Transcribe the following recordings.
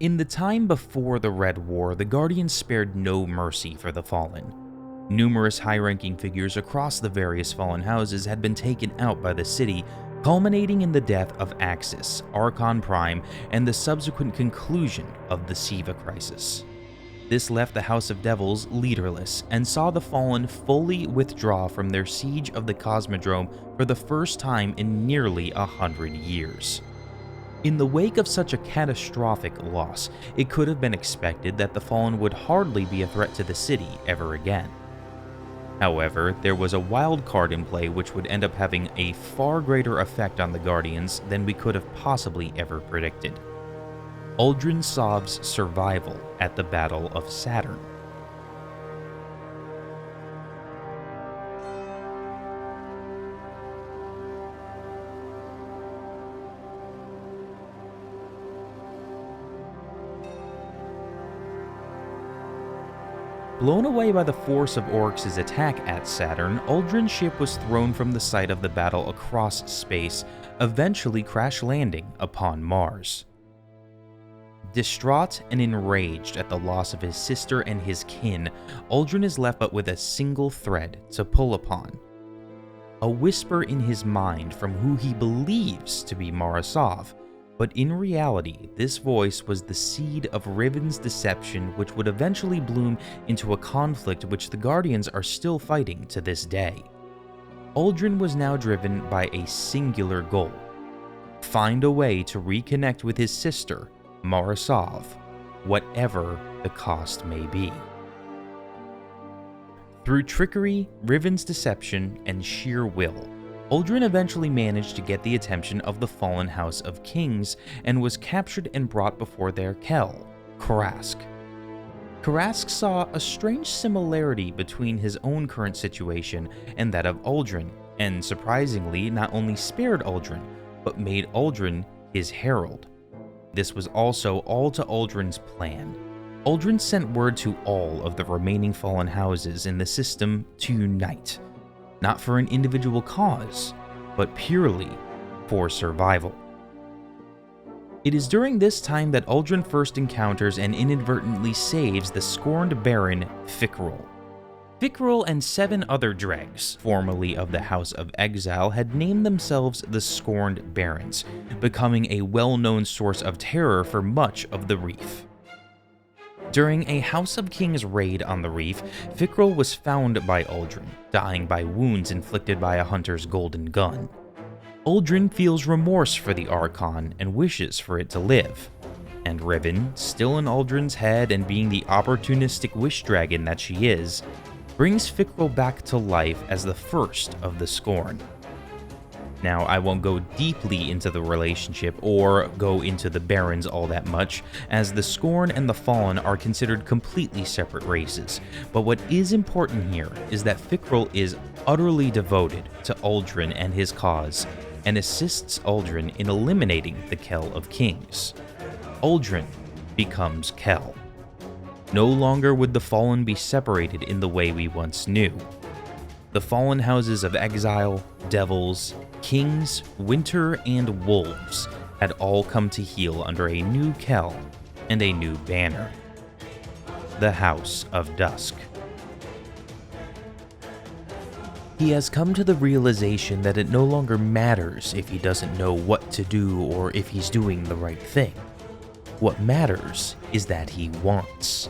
In the time before the Red War, the Guardians spared no mercy for the Fallen. Numerous high-ranking figures across the various Fallen houses had been taken out by the city, culminating in the death of Axis, Archon Prime, and the subsequent conclusion of the Siva Crisis. This left the House of Devils leaderless and saw the Fallen fully withdraw from their siege of the Cosmodrome for the first time in nearly 100 years. In the wake of such a catastrophic loss, it could have been expected that the Fallen would hardly be a threat to the city ever again. However, there was a wild card in play which would end up having a far greater effect on the Guardians than we could have possibly ever predicted. Uldren Sov's survival at the Battle of Saturn. Blown away by the force of Oryx's attack at Saturn, Uldren's ship was thrown from the site of the battle across space, eventually crash-landing upon Mars. Distraught and enraged at the loss of his sister and his kin, Uldren is left but with a single thread to pull upon. A whisper in his mind from who he believes to be Morozov, but in reality, this voice was the seed of Riven's deception, which would eventually bloom into a conflict which the Guardians are still fighting to this day. Uldren was now driven by a singular goal: find a way to reconnect with his sister, Morozov, whatever the cost may be. Through trickery, Riven's deception, and sheer will, Uldren eventually managed to get the attention of the fallen House of Kings and was captured and brought before their KELL, Karask. Karask saw a strange similarity between his own current situation and that of Uldren, and surprisingly not only spared Uldren, but made Uldren his herald. This was also all to Uldren's plan. Uldren sent word to all of the remaining fallen houses in the system to unite, not for an individual cause, but purely for survival. It is during this time that Uldren first encounters and inadvertently saves the scorned Baron Fikrul. Fikrul and 7 other dregs, formerly of the House of Exile, had named themselves the Scorned Barons, becoming a well-known source of terror for much of the Reef. During a House of Kings raid on the Reef, Fikrul was found by Uldren, dying by wounds inflicted by a hunter's golden gun. Uldren feels remorse for the Archon and wishes for it to live. And Riven, still in Uldren's head and being the opportunistic wish dragon that she is, brings Fikrul back to life as the first of the Scorn. Now, I won't go deeply into the relationship or go into the Barons all that much, as the Scorn and the Fallen are considered completely separate races, but what is important here is that Fikrul is utterly devoted to Uldren and his cause, and assists Uldren in eliminating the KELL of Kings. Uldren becomes KELL. No longer would the Fallen be separated in the way we once knew. The fallen houses of Exile, Devils, Kings, Winter, and Wolves had all come to heel under a new KELL and a new banner: the House of Dusk. He has come to the realization that it no longer matters if he doesn't know what to do or if he's doing the right thing. What matters is that he wants.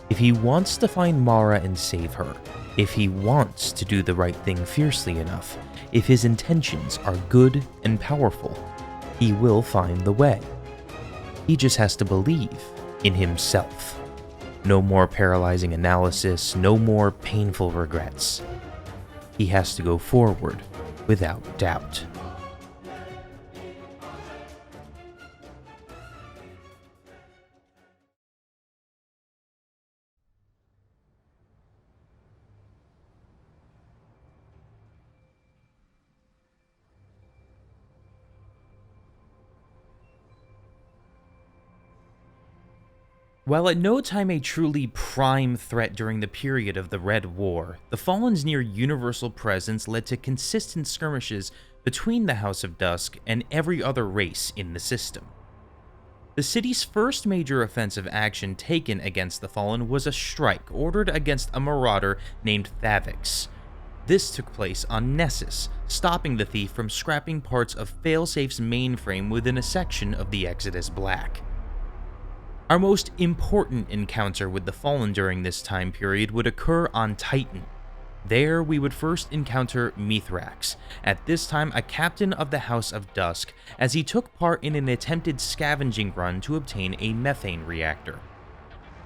If he wants to find Mara and save her, if he wants to do the right thing fiercely enough, if his intentions are good and powerful, he will find the way. He just has to believe in himself. No more paralyzing analysis, no more painful regrets. He has to go forward without doubt. While at no time a truly prime threat during the period of the Red War, the Fallen's near-universal presence led to consistent skirmishes between the House of Dusk and every other race in the system. The city's first major offensive action taken against the Fallen was a strike ordered against a marauder named Variks. This took place on Nessus, stopping the thief from scrapping parts of Failsafe's mainframe within a section of the Exodus Black. Our most important encounter with the Fallen during this time period would occur on Titan. There, we would first encounter Mithrax, at this time a captain of the House of Dusk, as he took part in an attempted scavenging run to obtain a methane reactor.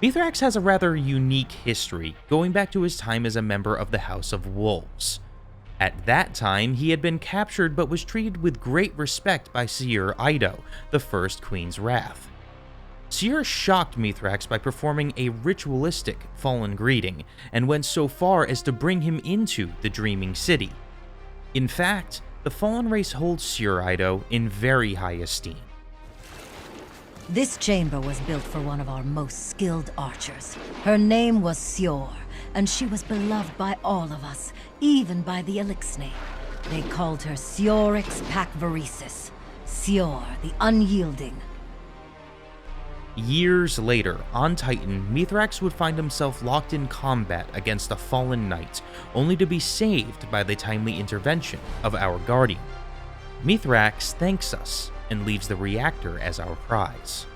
Mithrax has a rather unique history, going back to his time as a member of the House of Wolves. At that time, he had been captured but was treated with great respect by Seer Ido, the first Queen's Wrath. Seer shocked Mithrax by performing a ritualistic Fallen greeting, and went so far as to bring him into the Dreaming City. In fact, the Fallen race holds Seer Ido in very high esteem. This chamber was built for one of our most skilled archers. Her name was Sior, and she was beloved by all of us, even by the Elixni. They called her Siorix Pac Varisis, Sior the Unyielding. Years later, on Titan, Mithrax would find himself locked in combat against a fallen knight, only to be saved by the timely intervention of our guardian. Mithrax thanks us and leaves the reactor as our prize.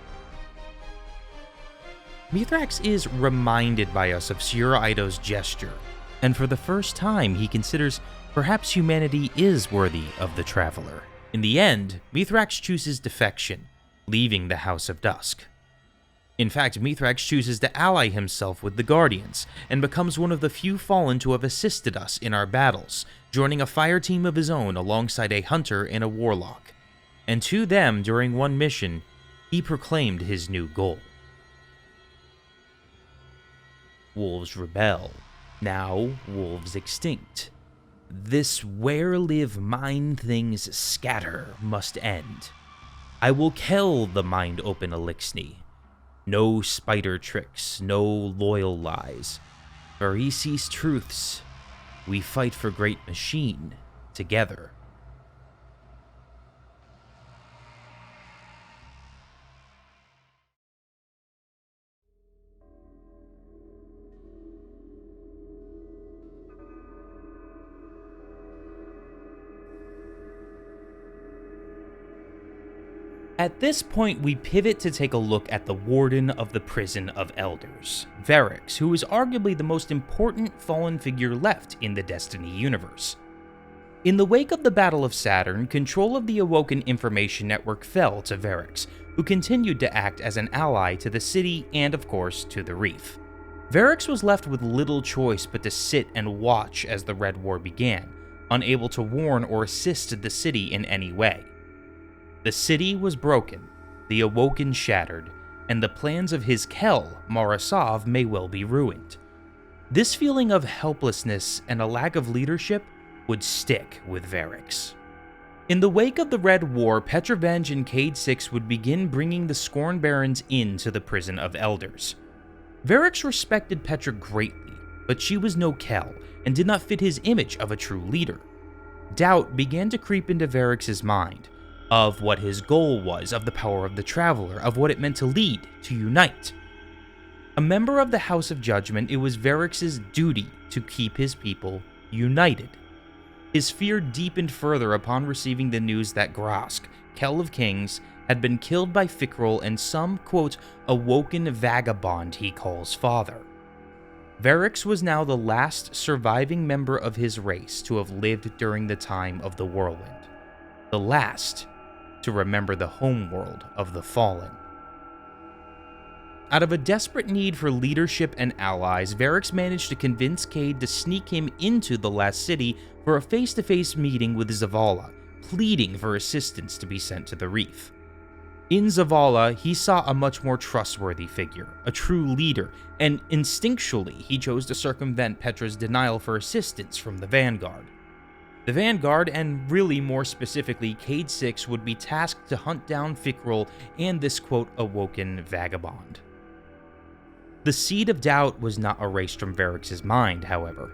Mithrax is reminded by us of Seer Ido's gesture, and for the first time he considers perhaps humanity is worthy of the Traveler. In the end, Mithrax chooses defection, leaving the House of Dusk. In fact, Mithrax chooses to ally himself with the Guardians, and becomes one of the few Fallen to have assisted us in our battles, joining a fire team of his own alongside a hunter and a warlock. And to them, during one mission, he proclaimed his new goal. Wolves rebel. Now, wolves extinct. This where live mind things scatter must end. I will KELL the mind open Elixni. No spider tricks, no loyal lies. Variks truths. We fight for great machine together. At this point, we pivot to take a look at the Warden of the Prison of Elders, Variks, who is arguably the most important Fallen figure left in the Destiny universe. In the wake of the Battle of Saturn, control of the Awoken Information Network fell to Variks, who continued to act as an ally to the city and, of course, to the Reef. Variks was left with little choice but to sit and watch as the Red War began, unable to warn or assist the city in any way. The city was broken, the Awoken shattered, and the plans of his KELL, Marasov, may well be ruined. This feeling of helplessness and a lack of leadership would stick with Variks. In the wake of the Red War, Petrovenge and Cade 6 would begin bringing the Scorn Barons into the Prison of Elders. Variks respected Petra greatly, but she was no KELL and did not fit his image of a true leader. Doubt began to creep into Variks' mind, of what his goal was, of the power of the Traveler, of what it meant to lead, to unite. A member of the House of Judgment, it was Variks' duty to keep his people united. His fear deepened further upon receiving the news that Grask, KELL of Kings, had been killed by Fikrul and some, quote, awoken vagabond he calls father. Variks was now the last surviving member of his race to have lived during the time of the Whirlwind. The last to remember the homeworld of the Fallen. Out of a desperate need for leadership and allies, Variks managed to convince Cade to sneak him into the last city for a face-to-face meeting with Zavala, pleading for assistance to be sent to the Reef. In Zavala, he saw a much more trustworthy figure, a true leader, and instinctually he chose to circumvent Petra's denial for assistance from the Vanguard. The Vanguard, and really more specifically Cade 6, would be tasked to hunt down Fikrul and this, quote, awoken vagabond. The seed of doubt was not erased from Variks' mind, however.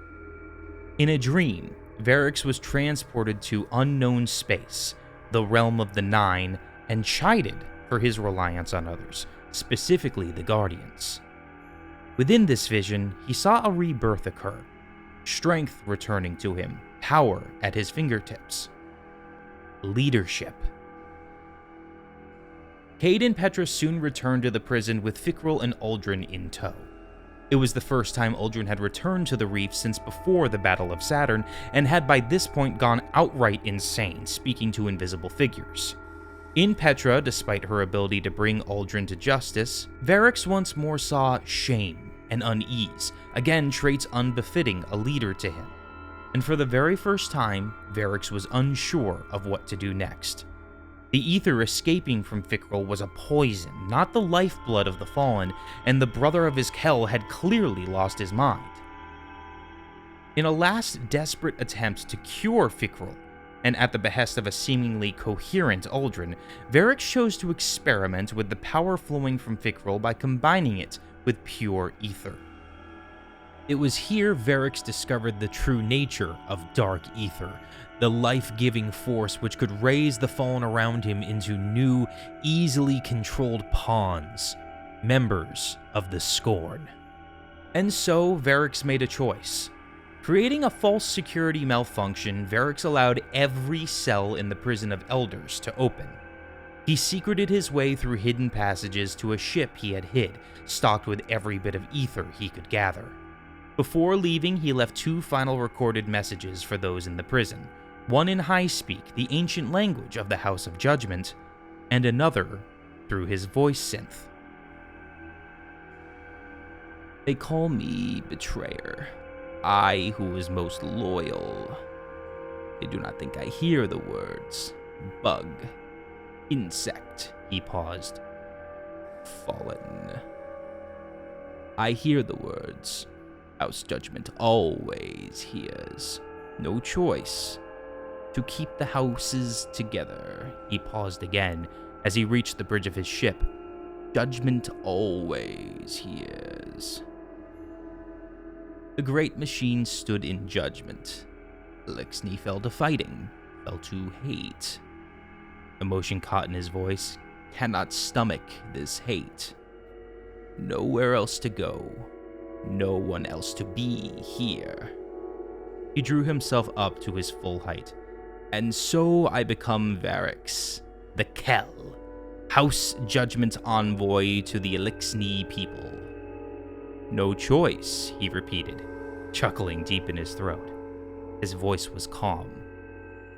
In a dream, Variks was transported to unknown space, the realm of the Nine, and chided for his reliance on others, specifically the Guardians. Within this vision, he saw a rebirth occur, strength returning to him, power at his fingertips. Leadership. Cade and Petra soon returned to the prison with Fikrul and Uldren in tow. It was the first time Uldren had returned to the reef since before the Battle of Saturn, and had by this point gone outright insane, speaking to invisible figures. In Petra, despite her ability to bring Uldren to justice, Variks once more saw shame and unease, again traits unbefitting a leader to him. And for the very first time, Variks was unsure of what to do next. The ether escaping from Fikrul was a poison, not the lifeblood of the Fallen, and the brother of his KELL had clearly lost his mind. In a last desperate attempt to cure Fikrul, and at the behest of a seemingly coherent Uldren, Variks chose to experiment with the power flowing from Fikrul by combining it with pure ether. It was here Variks discovered the true nature of dark ether, the life-giving force which could raise the Fallen around him into new, easily controlled pawns, members of the Scorn. And so Variks made a choice. Creating a false security malfunction, Variks allowed every cell in the Prison of Elders to open. He secreted his way through hidden passages to a ship he had hid, stocked with every bit of ether he could gather. Before leaving, he left 2 final recorded messages for those in the prison, one in High Speak, the ancient language of the House of Judgment, and another through his voice synth. They call me betrayer, I who was most loyal. They do not think I hear the words. Bug. Insect. He paused. Fallen. I hear the words. House Judgment always hears. No choice. To keep the houses together. He paused again as he reached the bridge of his ship. Judgment always hears. The great machine stood in judgment. Eliksni fell to fighting, fell to hate. Emotion caught in his voice. Cannot stomach this hate. Nowhere else to go. No one else to be here. He drew himself up to his full height. And so I become Variks, the KELL, House Judgment Envoy to the Eliksni people. No choice, he repeated, chuckling deep in his throat. His voice was calm.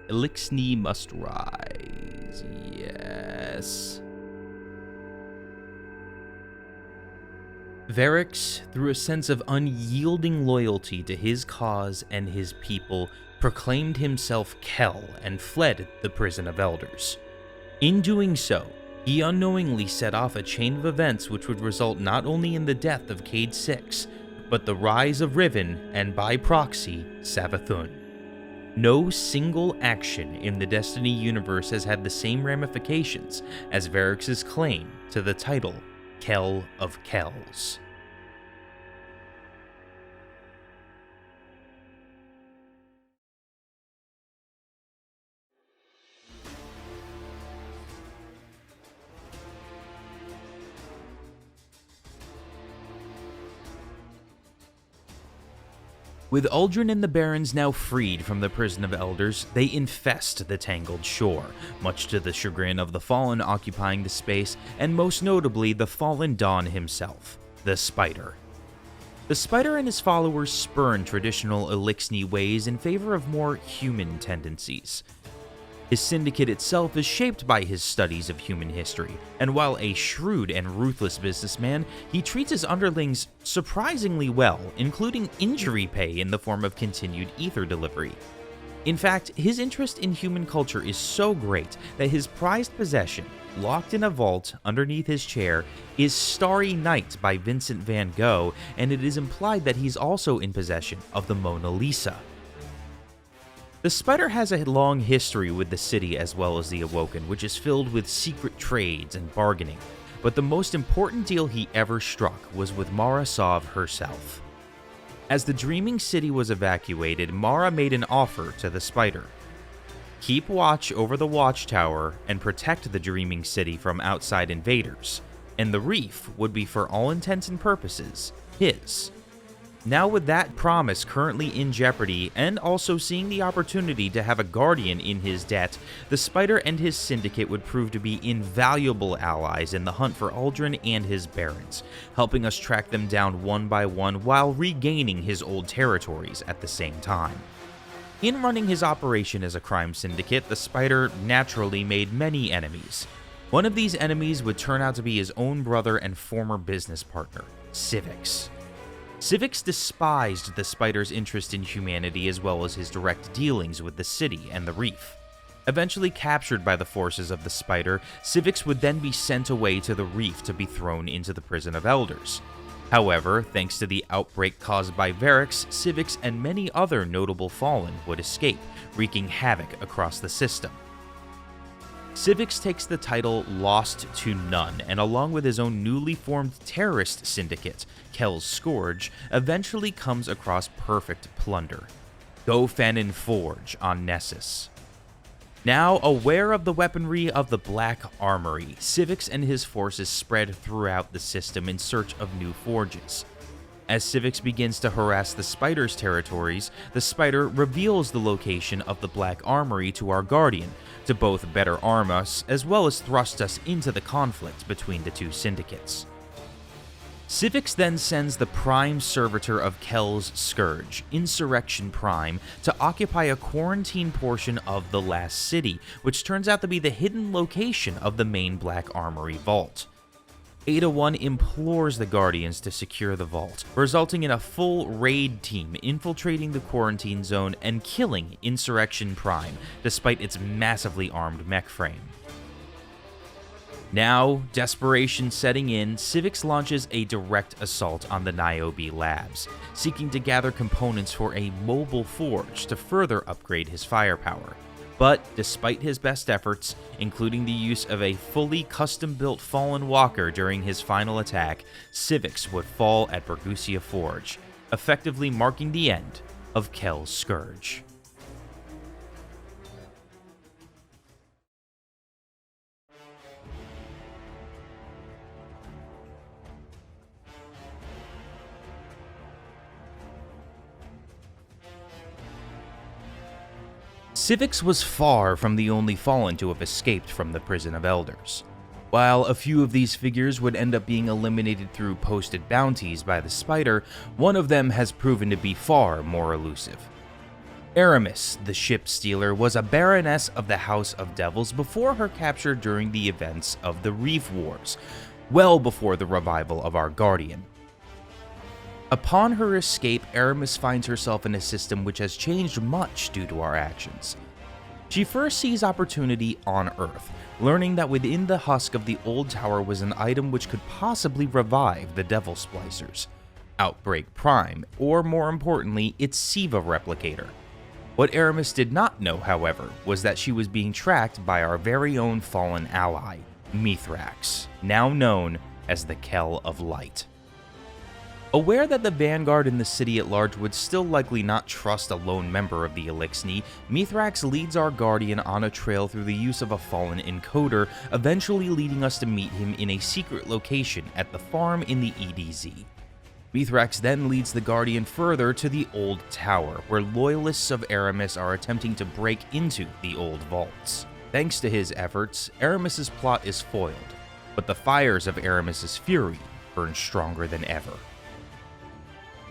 Eliksni must rise, yes. Variks, through a sense of unyielding loyalty to his cause and his people, proclaimed himself KELL and fled the Prison of Elders. In doing so, he unknowingly set off a chain of events which would result not only in the death of Cade 6, but the rise of Riven and, by proxy, Savathun. No single action in the Destiny universe has had the same ramifications as Variks' claim to the title KELL of KELLS. With Uldren and the Barons now freed from the Prison of Elders, they infest the tangled shore, much to the chagrin of the Fallen occupying the space, and most notably the Fallen Dawn himself, the Spider. The Spider and his followers spurn traditional Eliksni ways in favor of more human tendencies. His syndicate itself is shaped by his studies of human history, and while a shrewd and ruthless businessman, he treats his underlings surprisingly well, including injury pay in the form of continued ether delivery. In fact, his interest in human culture is so great that his prized possession, locked in a vault underneath his chair, is Starry Night by Vincent van Gogh, and it is implied that he's also in possession of the Mona Lisa. The Spider has a long history with the city as well as the Awoken, which is filled with secret trades and bargaining, but the most important deal he ever struck was with Mara Sov herself. As the dreaming city was evacuated, Mara made an offer to the Spider. keep watch over the watchtower and protect the dreaming city from outside invaders, and the reef would be for all intents and purposes his. Now with that promise currently in jeopardy, and also seeing the opportunity to have a guardian in his debt, the Spider and his syndicate would prove to be invaluable allies in the hunt for Uldren and his barons, helping us track them down one by one while regaining his old territories at the same time. In running his operation as a crime syndicate, the Spider naturally made many enemies. One of these enemies would turn out to be his own brother and former business partner, Variks. Variks despised the Spider's interest in humanity as well as his direct dealings with the city and the reef. Eventually captured by the forces of the Spider, Variks would then be sent away to the reef to be thrown into the prison of elders. However, thanks to the outbreak caused by Variks, Variks and many other notable Fallen would escape, wreaking havoc across the system. Variks takes the title Lost to None, and along with his own newly formed terrorist syndicate, KELLS Scourge, eventually comes across Perfect Plunder, Gofanin Forge on Nessus. Now aware of the weaponry of the Black Armory, Variks and his forces spread throughout the system in search of new forges. As Variks begins to harass the Spider's territories, the Spider reveals the location of the Black Armory to our Guardian, to both better arm us as well as thrust us into the conflict between the two syndicates. Variks then sends the Prime Servitor of KELLS Scourge, Insurrection Prime, to occupy a quarantine portion of the last city, which turns out to be the hidden location of the main Black Armory vault. Ada 1 implores the Guardians to secure the vault, resulting in a full raid team infiltrating the quarantine zone and killing Insurrection Prime, despite its massively armed mech frame. Now, desperation setting in, Variks launches a direct assault on the Niobe labs, seeking to gather components for a mobile forge to further upgrade his firepower. But despite his best efforts, including the use of a fully custom-built Fallen Walker during his final attack, Variks would fall at Bergusia Forge, effectively marking the end of KELLS Scourge. Variks was far from the only Fallen to have escaped from the prison of elders. While a few of these figures would end up being eliminated through posted bounties by the Spider, one of them has proven to be far more elusive. Eramis, the ship stealer, was a baroness of the House of Devils before her capture during the events of the Reef Wars, well before the revival of our Guardian. Upon her escape, Eramis finds herself in a system which has changed much due to our actions. She first sees opportunity on Earth, learning that within the husk of the old tower was an item which could possibly revive the Devil Splicers, Outbreak Prime, or more importantly, its SIVA replicator. What Eramis did not know, however, was that she was being tracked by our very own fallen ally, Mithrax, now known as the KELL of Light. Aware that the Vanguard in the city at large would still likely not trust a lone member of the Eliksni, Mithrax leads our Guardian on a trail through the use of a fallen encoder, eventually leading us to meet him in a secret location at the farm in the EDZ. Mithrax then leads the Guardian further to the Old Tower, where loyalists of Eramis are attempting to break into the old vaults. Thanks to his efforts, Eramis's plot is foiled, but the fires of Eramis's fury burn stronger than ever.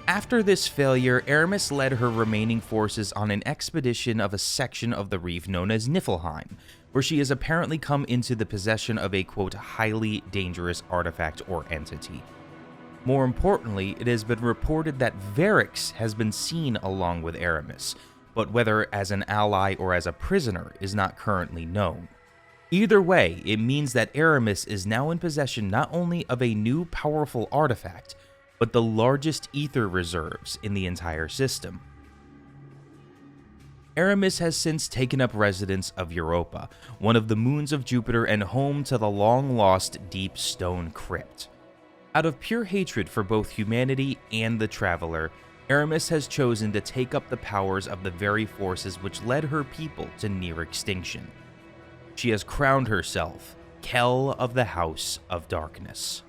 After this failure, Eramis led her remaining forces on an expedition of a section of the reef known as Niflheim, where she has apparently come into the possession of a, quote, highly dangerous artifact or entity. More importantly, it has been reported that Variks has been seen along with Eramis, but whether as an ally or as a prisoner is not currently known. Either way, it means that Eramis is now in possession not only of a new powerful artifact, but the largest ether reserves in the entire system. Eramis has since taken up residence of Europa, one of the moons of Jupiter and home to the long-lost Deep Stone Crypt. Out of pure hatred for both humanity and the Traveler, Eramis has chosen to take up the powers of the very forces which led her people to near extinction. She has crowned herself KELL of the House of Darkness.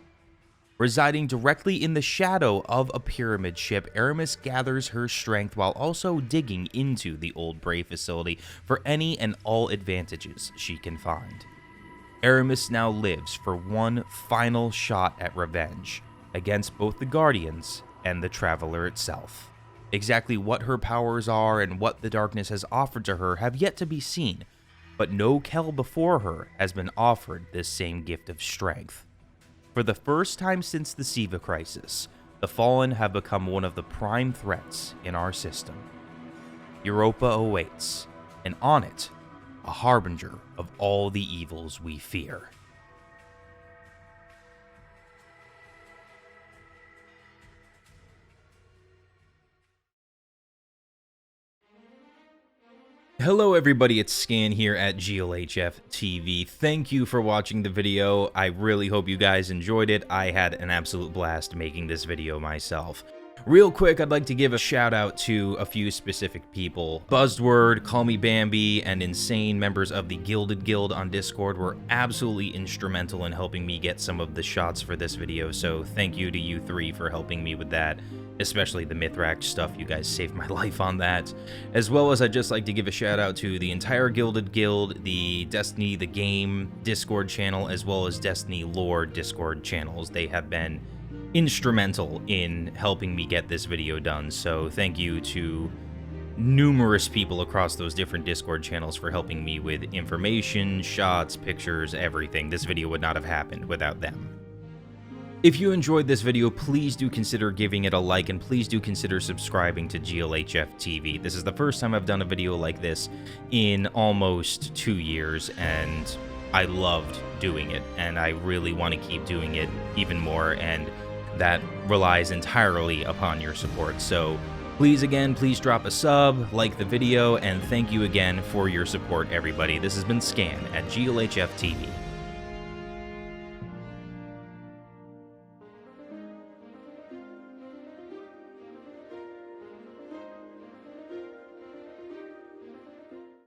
Residing directly in the shadow of a pyramid ship, Eramis gathers her strength while also digging into the old Brave facility for any and all advantages she can find. Eramis now lives for one final shot at revenge against both the Guardians and the Traveler itself. Exactly what her powers are and what the darkness has offered to her have yet to be seen, but no KELL before her has been offered this same gift of strength. For the first time since the Siva crisis, the Fallen have become one of the prime threats in our system. Europa awaits, and on it, a harbinger of all the evils we fear. Hello everybody, it's Scan here at GLHF TV. Thank you for watching the video. I really hope you guys enjoyed it. I had an absolute blast making this video myself. Real quick, I'd like to give a shout out to a few specific people. Buzzword, Call Me Bambi, and Insane, members of the Gilded Guild on Discord, were absolutely instrumental in helping me get some of the shots for this video, so thank you to you three for helping me with that. Especially the Mithrax stuff, you guys saved my life on that. As well as I'd just like to give a shout out to the entire Gilded Guild, the Destiny the Game Discord channel, as well as Destiny Lore Discord channels. They have been instrumental in helping me get this video done, so thank you to numerous people across those different Discord channels for helping me with information, shots, pictures, everything. This video would not have happened without them. If you enjoyed this video, please do consider giving it a like, and please do consider subscribing to GLHF TV. This is the first time I've done a video like this in almost 2 years, and I loved doing it, and I really want to keep doing it even more, and that relies entirely upon your support. So please drop a sub, like the video, and thank you again for your support, everybody. This has been Scan at GLHF TV.